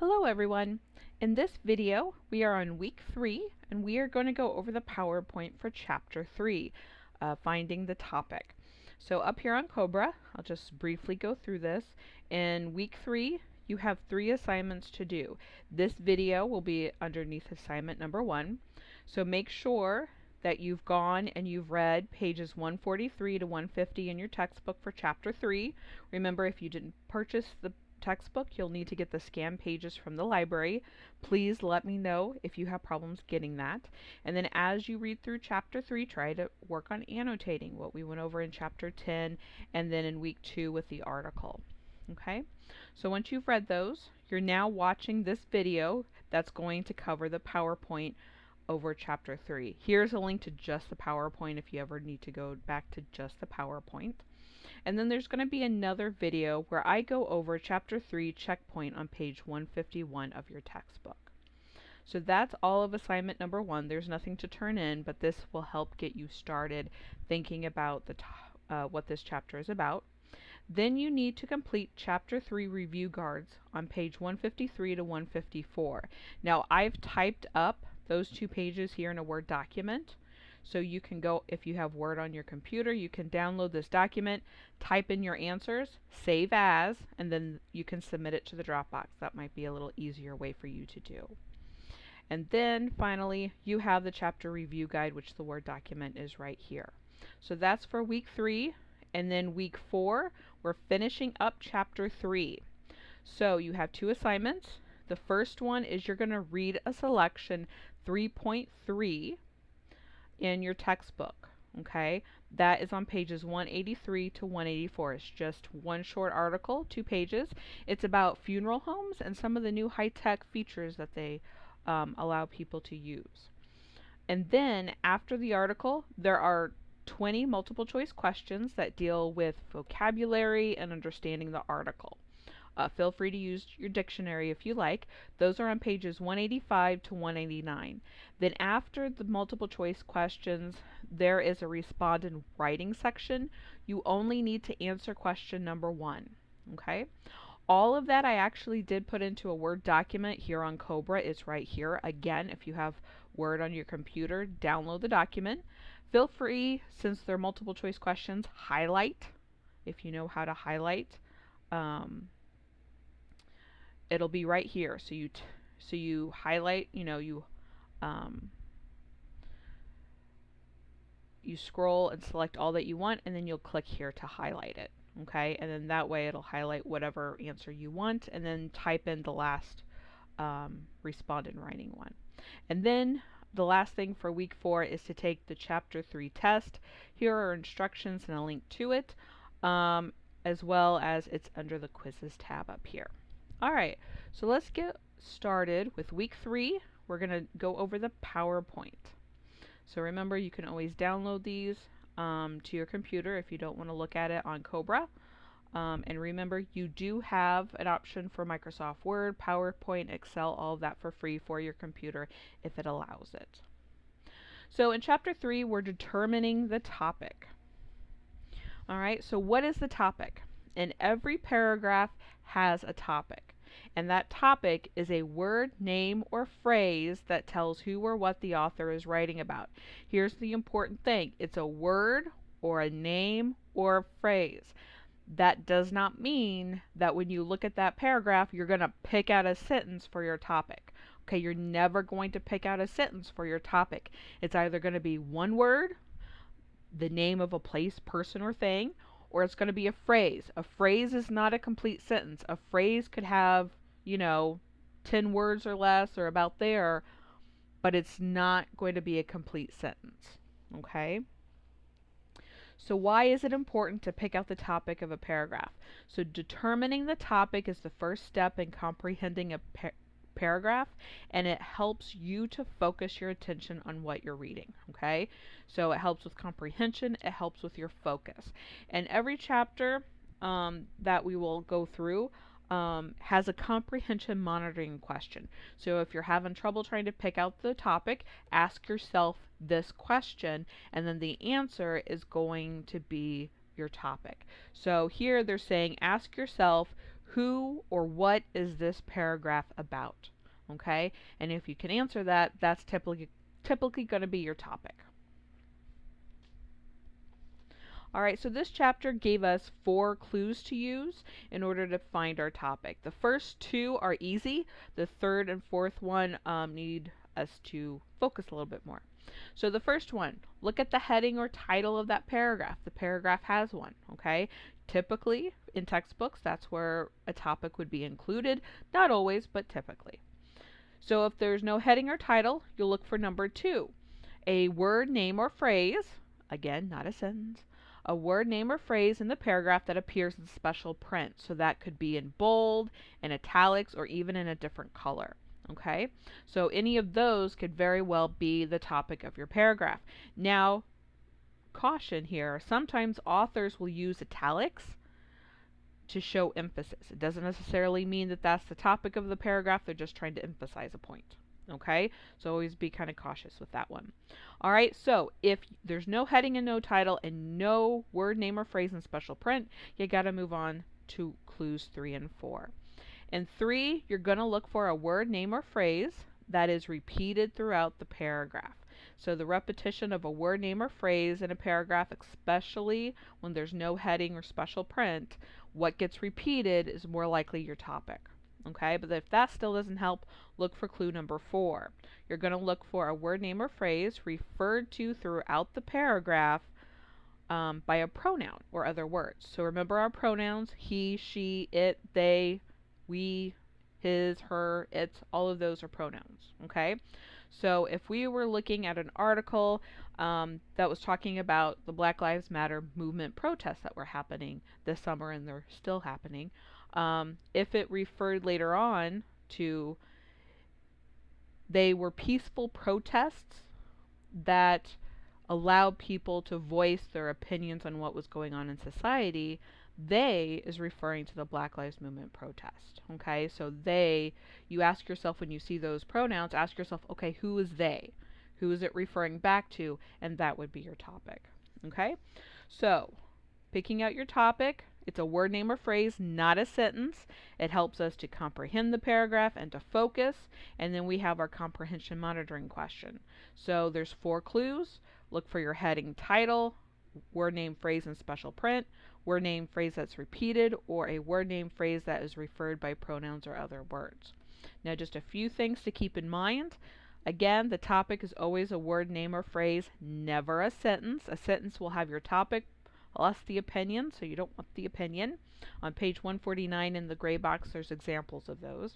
Hello everyone. In this video we are on week 3 and we are going to go over the PowerPoint for chapter 3, finding the topic. So up here on Cobra, I'll just briefly go through this. In week 3 you have 3 assignments to do. This video will be underneath assignment number 1. So make sure that you've gone and you've read pages 143 to 150 in your textbook for chapter 3. Remember, if you didn't purchase the textbook, you'll need to get the scanned pages from the library. Please let me know if you have problems getting that. And then as you read through chapter 3, try to work on annotating what we went over in chapter 10 and then in week 2 with the article. Okay? So once you've read those, you're now watching this video that's going to cover the PowerPoint over chapter 3. Here's a link to just the PowerPoint if you ever need to go back to just the PowerPoint. And then there's going to be another video where I go over chapter 3 checkpoint on page 151 of your textbook. So that's all of assignment number 1. There's nothing to turn in, but this will help get you started thinking about what this chapter is about. Then you need to complete chapter 3 review guides on page 153 to 154. Now I've typed up those 2 pages here in a Word document. So you can go, if you have Word on your computer, you can download this document, type in your answers, save as, and then you can submit it to the Dropbox. That might be a little easier way for you to do. And then finally, you have the chapter review guide, which the Word document is right here. So that's for week 3. And then week 4, we're finishing up chapter 3. So you have 2 assignments. The first one is you're going to read a selection 3.3 in your textbook. Okay, that is on pages 183 to 184. It's just one short article, 2 pages. It's about funeral homes and some of the new high-tech features that they allow people to use. And then after the article, there are 20 multiple choice questions that deal with vocabulary and understanding the article. Feel free to use your dictionary if you like. Those are on pages 185 to 189. Then after the multiple choice questions, there is a respond in writing section. You only need to answer question number 1. Okay? All of that I actually did put into a Word document here on Cobra. It's right here. Again, if you have Word on your computer, download the document. Feel free, since they're multiple choice questions, highlight if you know how to highlight. It'll be right here. So you highlight, you scroll and select all that you want, and then you'll click here to highlight it. Okay, and then that way it'll highlight whatever answer you want, and then type in the last respond in writing one. And then the last thing for week 4 is to take the chapter 3 test. Here are instructions and a link to it, as well as it's under the quizzes tab up here. Alright, so let's get started with week 3. We're going to go over the PowerPoint. So remember, you can always download these to your computer if you don't want to look at it on Cobra. And remember, you do have an option for Microsoft Word, PowerPoint, Excel, all of that for free for your computer if it allows it. So in chapter 3, we're determining the topic. Alright, so what is the topic? And every paragraph has a topic. And that topic is a word, name, or phrase that tells who or what the author is writing about. Here's the important thing. It's a word or a name or a phrase. That does not mean that when you look at that paragraph, you're going to pick out a sentence for your topic. Okay, you're never going to pick out a sentence for your topic. It's either going to be one word, the name of a place, person, or thing, or it's going to be a phrase. A phrase is not a complete sentence. A phrase could have, 10 words or less or about there, but it's not going to be a complete sentence. Okay? So why is it important to pick out the topic of a paragraph? So determining the topic is the first step in comprehending a paragraph, and it helps you to focus your attention on what you're reading. Okay, so it helps with comprehension, it helps with your focus. And every chapter that we will go through has a comprehension monitoring question. So if you're having trouble trying to pick out the topic, ask yourself this question, and then the answer is going to be your topic. So here they're saying, ask yourself, Who or what is this paragraph about? Okay? And if you can answer that, that's typically going to be your topic. Alright, so this chapter gave us 4 clues to use in order to find our topic. The first 2 are easy. The third and fourth one need us to focus a little bit more. So the first one, look at the heading or title of that paragraph. The paragraph has one, okay? Typically, in textbooks, that's where a topic would be included. Not always, but typically. So if there's no heading or title, you'll look for number 2. A word, name, or phrase, again, not a sentence, a word, name, or phrase in the paragraph that appears in special print. So that could be in bold, in italics, or even in a different color. Okay, so any of those could very well be the topic of your paragraph. Now, caution here, sometimes authors will use italics to show emphasis. It doesn't necessarily mean that that's the topic of the paragraph, they're just trying to emphasize a point. Okay, so always be kind of cautious with that one. Alright, so if there's no heading and no title and no word, name, or phrase in special print, you gotta move on to clues 3 and 4. In 3, you're going to look for a word, name, or phrase that is repeated throughout the paragraph. So the repetition of a word, name, or phrase in a paragraph, especially when there's no heading or special print, what gets repeated is more likely your topic. Okay, but if that still doesn't help, look for clue number 4. You're going to look for a word, name, or phrase referred to throughout the paragraph by a pronoun or other words. So remember our pronouns, he, she, it, they, we, his, her, its, all of those are pronouns, okay? So if we were looking at an article that was talking about the Black Lives Matter movement protests that were happening this summer, and they're still happening, if it referred later on to they were peaceful protests that allowed people to voice their opinions on what was going on in society, they is referring to the Black Lives Movement protest. Okay, so they, you ask yourself when you see those pronouns, ask yourself, okay, who is they? Who is it referring back to? And that would be your topic. Okay, so picking out your topic, it's a word, name, or phrase, not a sentence. It helps us to comprehend the paragraph and to focus. And then we have our comprehension monitoring question. So there's 4 clues. Look for your heading, title, word, name, phrase in special print, word, name, phrase that's repeated, or a word, name, phrase that is referred by pronouns or other words. Now just a few things to keep in mind. Again, the topic is always a word, name, or phrase, never a sentence. A sentence will have your topic plus the opinion, so you don't want the opinion. On page 149 in the gray box, there's examples of those.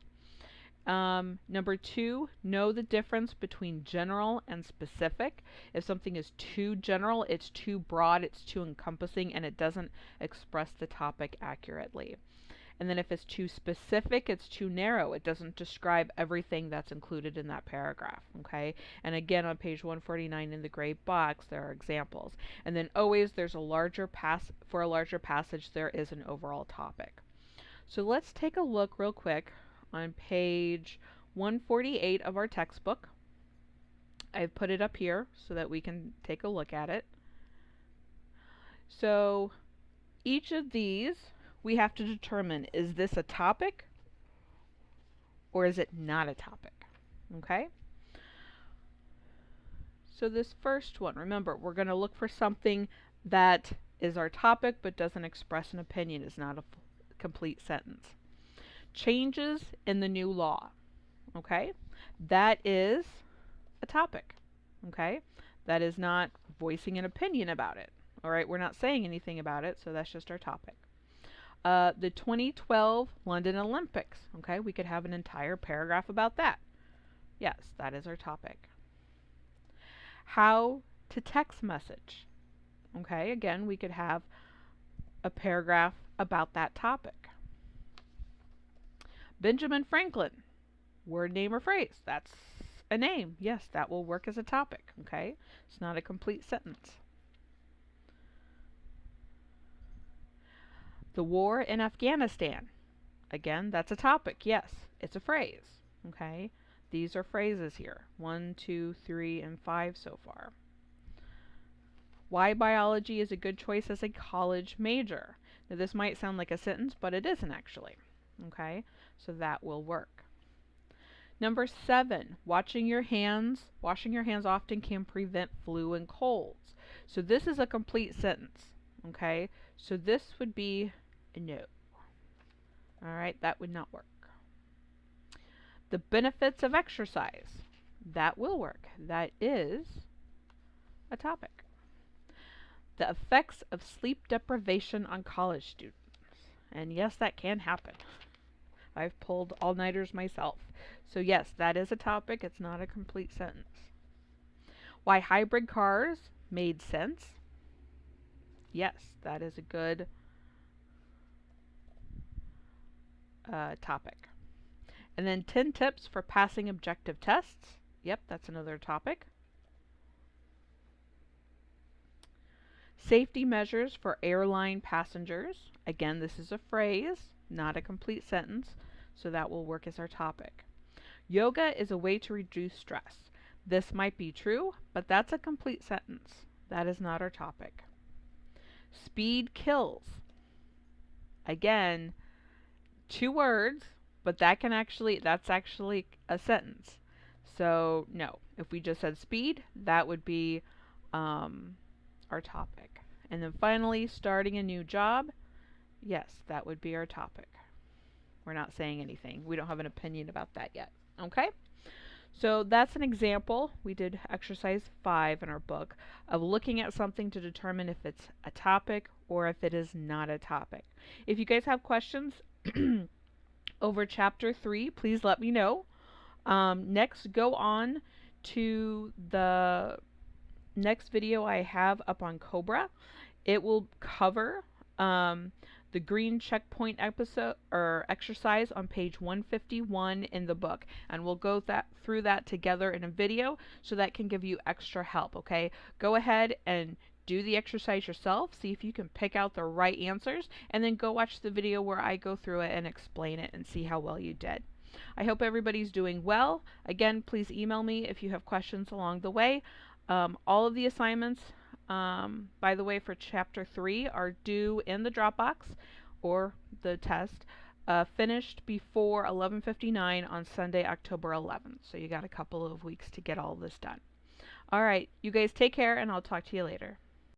Number 2, know the difference between general and specific. If something is too general, it's too broad, it's too encompassing, and it doesn't express the topic accurately. And then if it's too specific, it's too narrow. It doesn't describe everything that's included in that paragraph, okay? And again, on page 149 in the gray box, there are examples. And then always there's a larger for a larger passage, there is an overall topic. So let's take a look real quick on page 148 of our textbook. I've put it up here so that we can take a look at it. So each of these we have to determine, is this a topic or is it not a topic? Okay? So this first one, remember, we're going to look for something that is our topic but doesn't express an opinion, is not a complete sentence. Changes in the new law. Okay? That is a topic. Okay? That is not voicing an opinion about it. Alright, we're not saying anything about it, so that's just our topic. The 2012 London Olympics. Okay, we could have an entire paragraph about that. Yes, that is our topic. How to text message. Okay, again, we could have a paragraph about that topic. Benjamin Franklin. Word, name, or phrase. That's a name. Yes, that will work as a topic. Okay, it's not a complete sentence. The war in Afghanistan. Again, that's a topic. Yes, it's a phrase. Okay, these are phrases here. 1, 2, 3, and 5 so far. Why biology is a good choice as a college major. Now this might sound like a sentence, but it isn't actually. Okay, so that will work. Number 7, washing your hands. Washing your hands often can prevent flu and colds. So this is a complete sentence. Okay, so this would be a no. All right, that would not work. The benefits of exercise. That will work. That is a topic. The effects of sleep deprivation on college students. And yes, that can happen. I've pulled all-nighters myself. So yes, that is a topic. It's not a complete sentence. Why hybrid cars made sense. Yes, that is a good topic. And then 10 tips for passing objective tests. Yep, that's another topic. Safety measures for airline passengers. Again, this is a phrase, not a complete sentence, so that will work as our topic. Yoga is a way to reduce stress. This might be true, but that's a complete sentence. That is not our topic. Speed kills. Again, 2 words, but that's actually a sentence. So no, if we just said speed, that would be our topic. And then finally, starting a new job. Yes, that would be our topic. We're not saying anything. We don't have an opinion about that yet. Okay? So that's an example. We did exercise 5 in our book of looking at something to determine if it's a topic or if it is not a topic. If you guys have questions over chapter 3, please let me know. Next, go on to the next video I have up on Cobra. It will cover the green checkpoint episode or exercise on page 151 in the book, and we'll go through that together in a video so that can give you extra help. Okay, go ahead and do the exercise yourself, see if you can pick out the right answers, and then go watch the video where I go through it and explain it and see how well you did. I hope everybody's doing well. Again, please email me if you have questions along the way. All of the assignments, by the way, for chapter 3 are due in the Dropbox or the test, finished before 11:59 on Sunday, October 11th. So you got a couple of weeks to get all this done. All right, you guys take care, and I'll talk to you later.